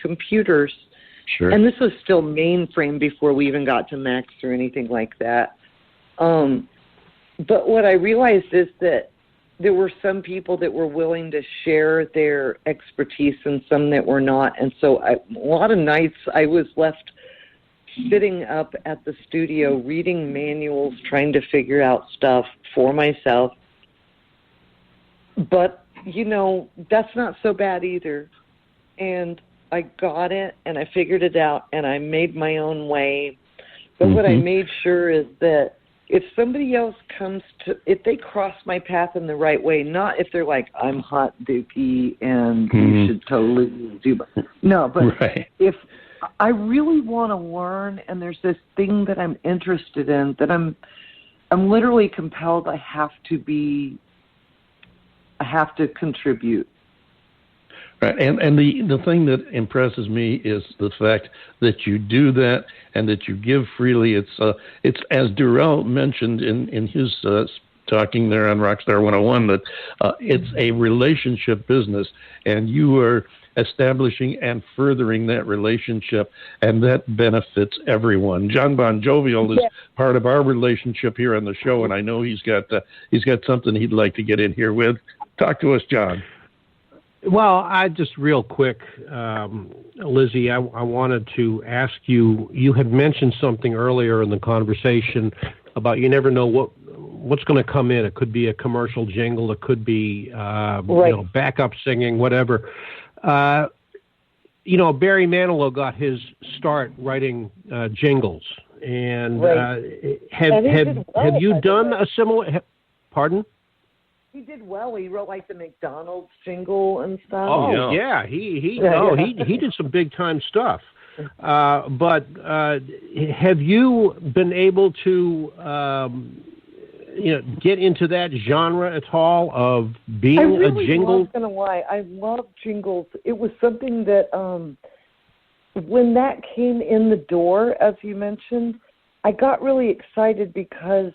computers. Sure. And this was still mainframe before we even got to Macs or anything like that. But what I realized is that there were some people that were willing to share their expertise and some that were not. And so a lot of nights I was left sitting up at the studio reading manuals, trying to figure out stuff for myself. But, you know, that's not so bad either. And I got it, and I figured it out, and I made my own way. But what I made sure is that if somebody else comes to, if they cross my path in the right way, not if they're like, I'm hot, Dookie, and you should totally do, no, but if I really want to learn, and there's this thing that I'm interested in, that I'm literally compelled, I have to contribute. Right, and the thing that impresses me is the fact that you do that and that you give freely. It's as Durell mentioned in his talking there on Rockstar101 that it's a relationship business, and you are establishing and furthering that relationship, and that benefits everyone. John Bon Jovial is part of our relationship here on the show, and I know he's got something he'd like to get in here with. Talk to us, John. Well, I just real quick, Lizzie, I wanted to ask you, you had mentioned something earlier in the conversation about you never know what's going to come in. It could be a commercial jingle. It could be, you know, backup singing, whatever. You know, Barry Manilow got his start writing jingles. And have you done a similar, pardon? He did well. He wrote like the McDonald's jingle and stuff. Oh yeah, he did some big time stuff. But have you been able to you know, get into that genre at all of being a jingle? I'm not gonna lie, I love jingles. It was something that when that came in the door, as you mentioned, I got really excited because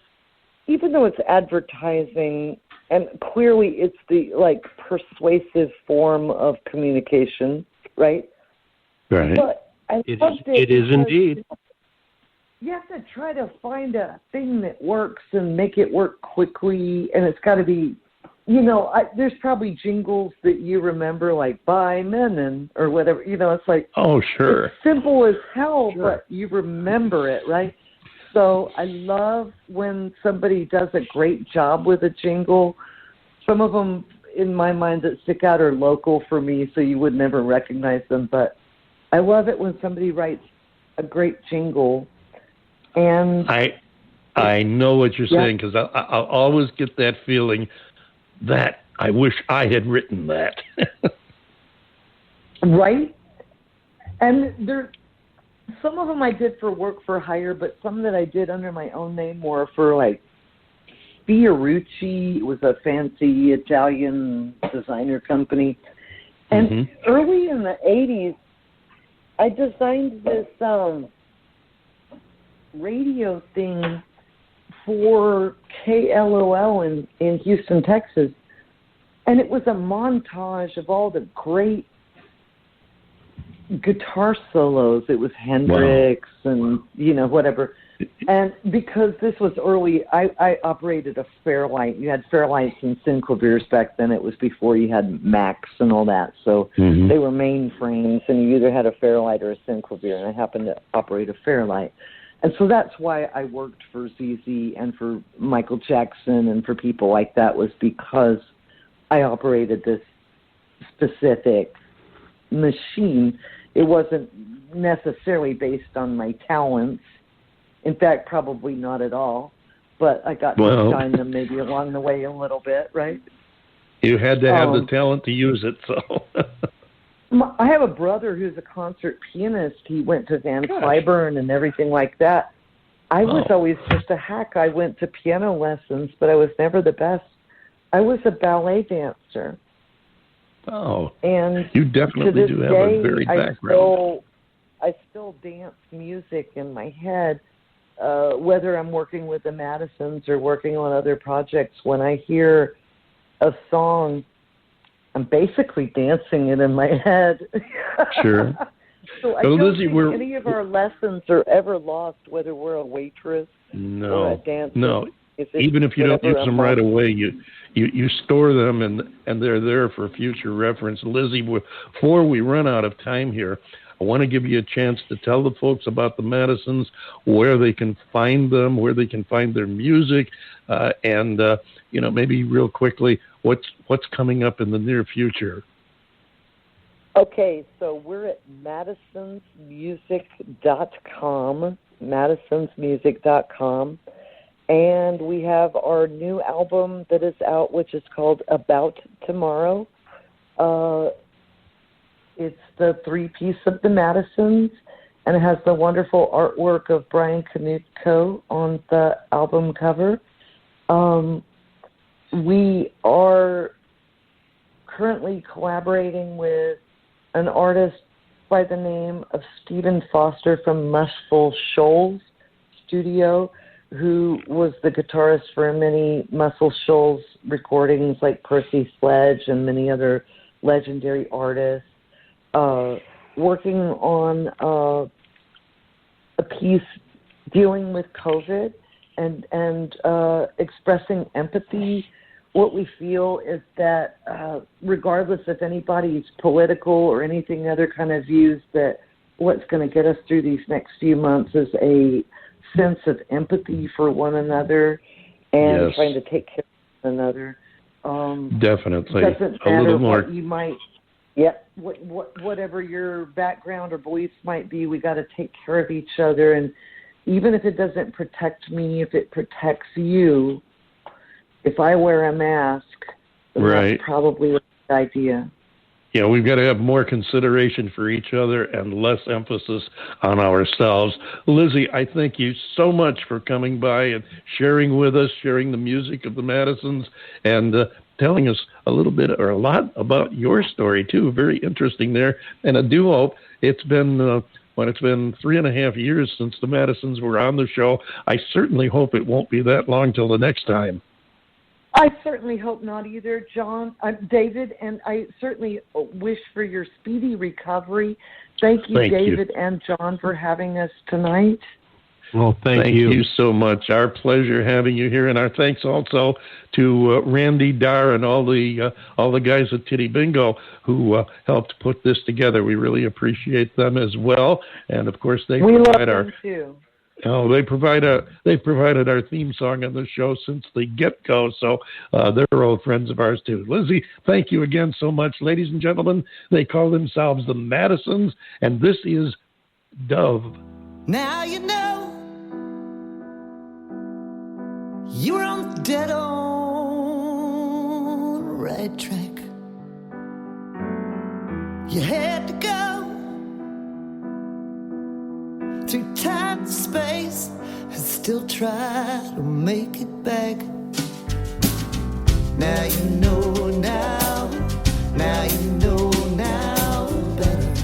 even though it's advertising, and clearly it's the, like, persuasive form of communication, right? Right. But I loved it. It is indeed. You have to try to find a thing that works and make it work quickly, and it's got to be, you know, there's probably jingles that you remember, like, by Menon or whatever. You know, it's like, oh, sure. It's simple as hell, but you remember it, right? So I love when somebody does a great job with a jingle. Some of them, in my mind, that stick out are local for me, so you would never recognize them. But I love it when somebody writes a great jingle. And I know what you're saying, because I'll always get that feeling that I wish I had written that. Right? And some of them I did for work for hire, but some that I did under my own name were for, like, Fiorucci. It was a fancy Italian designer company. And early in the 80s, I designed this radio thing for KLOL in Houston, Texas. And it was a montage of all the great guitar solos. It was Hendrix and, you know, whatever. And because this was early, I operated a Fairlight. You had Fairlights and Synclaviers back then. It was before you had Macs and all that. So they were mainframes, and you either had a Fairlight or a Synclavier, and I happened to operate a Fairlight. And so that's why I worked for ZZ and for Michael Jackson and for people like that, was because I operated this specific machine. It wasn't necessarily based on my talents. In fact, probably not at all. But I got to shine them maybe along the way a little bit, right? You had to have the talent to use it, so. I have a brother who's a concert pianist. He went to Van Cliburn and everything like that. I was always just a hack. I went to piano lessons, but I was never the best. I was a ballet dancer. Oh, and you definitely do have a varied background. I still dance music in my head, whether I'm working with the Madisons or working on other projects. When I hear a song, I'm basically dancing it in my head. Sure. So I don't think any of our lessons are ever lost, whether we're a waitress or a dancer. No. Even if you don't use them right away, you store them and they're there for future reference. Lizzie, before we run out of time here, I want to give you a chance to tell the folks about the Madisons, where they can find them, where they can find their music, and maybe real quickly, what's coming up in the near future. Okay, so we're at madisonsmusic.com, madisonsmusic.com, and we have our new album that is out, which is called About Tomorrow. It's the three-piece of the Madisons, and it has the wonderful artwork of Brian Knutko on the album cover. We are currently collaborating with an artist by the name of Stephen Foster from Muscle Shoals Studio, who was the guitarist for many Muscle Shoals recordings like Percy Sledge and many other legendary artists, working on a piece dealing with COVID and expressing empathy. What we feel is that regardless if anybody's political or anything other kind of views, that what's going to get us through these next few months is a sense of empathy for one another and trying to take care of one another. Definitely. It doesn't a matter little more. what you might, whatever your background or beliefs might be, we got to take care of each other. And even if it doesn't protect me, if it protects you, if I wear a mask, that's probably a good idea. Yeah, we've got to have more consideration for each other and less emphasis on ourselves. Lizzie, I thank you so much for coming by and sharing with us, sharing the music of the Madisons, and telling us a little bit or a lot about your story, too. Very interesting there. And I do hope it's been... it's been 3.5 years since the Madisons were on the show. I certainly hope it won't be that long till the next time. I certainly hope not either, David, and I certainly wish for your speedy recovery. Thank you, David and John, for having us tonight. Well, thank you. Thank you so much. Our pleasure having you here, and our thanks also to Randy Darr and all the guys at Titty Bingo who helped put this together. We really appreciate them as well, and of course they provide our. Too. Oh, they've provided our theme song on the show since the get-go, so they're old friends of ours too. Lizzie, thank you again so much. Ladies and gentlemen, they call themselves the Madisons, and this is Dove. Now you know you were on the dead on right track. You had to go through time and space and still try to make it back. Now you know now you know now better.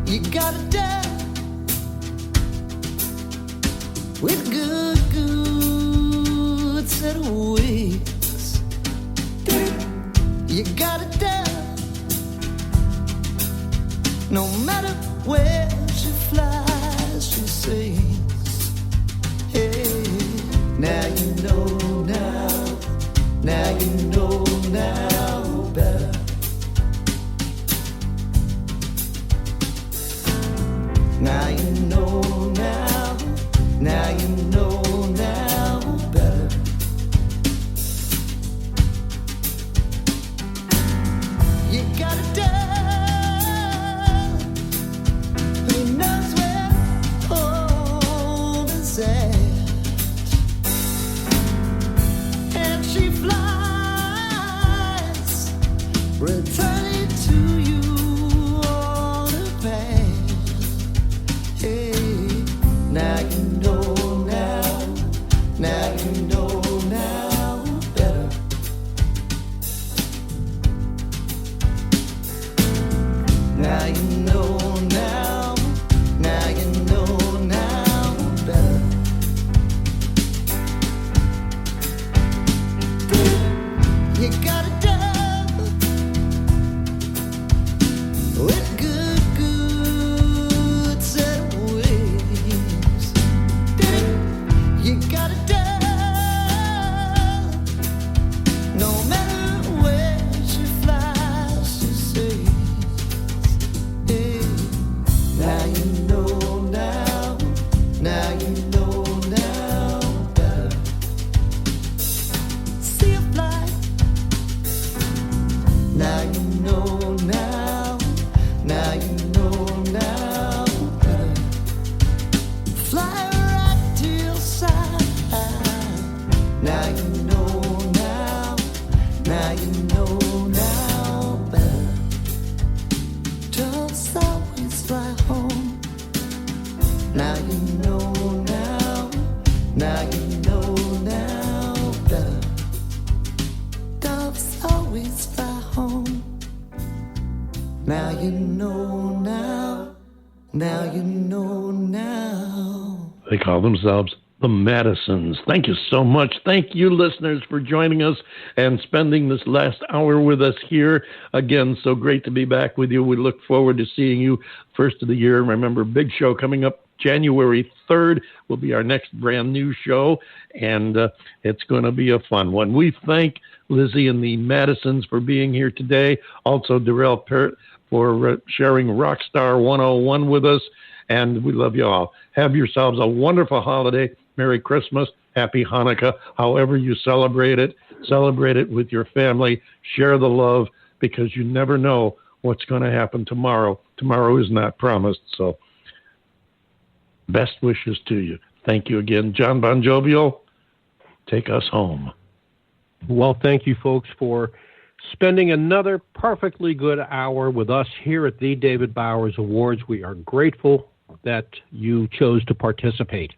You gotta die with good set of wings. You gotta die no matter where she flies, she sings. Hey, now you know now you know now better. Now you know now you know now better. You gotta die. Who knows where home is at? And she flies, returning to you all the past. Hey, now you know now you know now better. Now you know now you know now better. You gotta die Now you know now. Now you know now. They call themselves the Madisons. Thank you so much. Thank you, listeners, for joining us and spending this last hour with us here. Again, so great to be back with you. We look forward to seeing you first of the year. Remember, big show coming up January 3rd will be our next brand new show, and it's going to be a fun one. We thank Lizzie and the Madisons for being here today. Also, Durell Peart for sharing Rockstar101 with us, and we love you all. Have yourselves a wonderful holiday. Merry Christmas, Happy Hanukkah, however you celebrate it with your family. Share the love, because you never know what's going to happen tomorrow. Tomorrow is not promised, so best wishes to you. Thank you again. John Bon Jovial, take us home. Well, thank you, folks, for spending another perfectly good hour with us here at the David Bowers Awards. We are grateful that you chose to participate.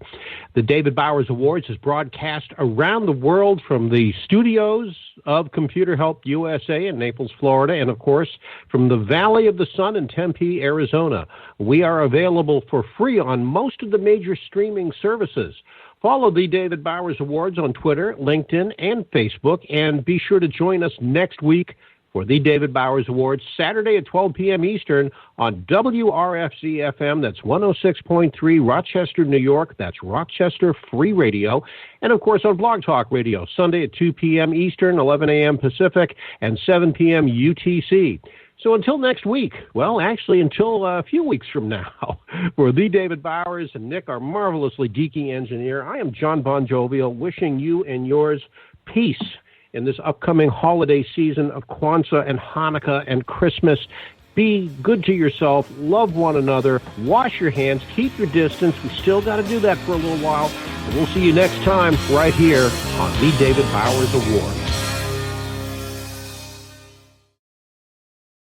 The David Bowers Awards is broadcast around the world from the studios of Computer Help USA in Naples, Florida, and, of course, from the Valley of the Sun in Tempe, Arizona. We are available for free on most of the major streaming services. Follow the David Bowers Awards on Twitter, LinkedIn, and Facebook, and be sure to join us next week for the David Bowers Awards, Saturday at 12 p.m. Eastern on WRFZ-FM. That's 106.3 Rochester, New York. That's Rochester Free Radio. And, of course, on Blog Talk Radio, Sunday at 2 p.m. Eastern, 11 a.m. Pacific, and 7 p.m. UTC. So until next week, well, actually until a few weeks from now, for the David Bowers and Nick, our marvelously geeky engineer, I am John Bon Jovial, wishing you and yours peace in this upcoming holiday season of Kwanzaa and Hanukkah and Christmas. Be good to yourself, love one another, wash your hands, keep your distance. We still got to do that for a little while. And we'll see you next time right here on the David Bowers Awards.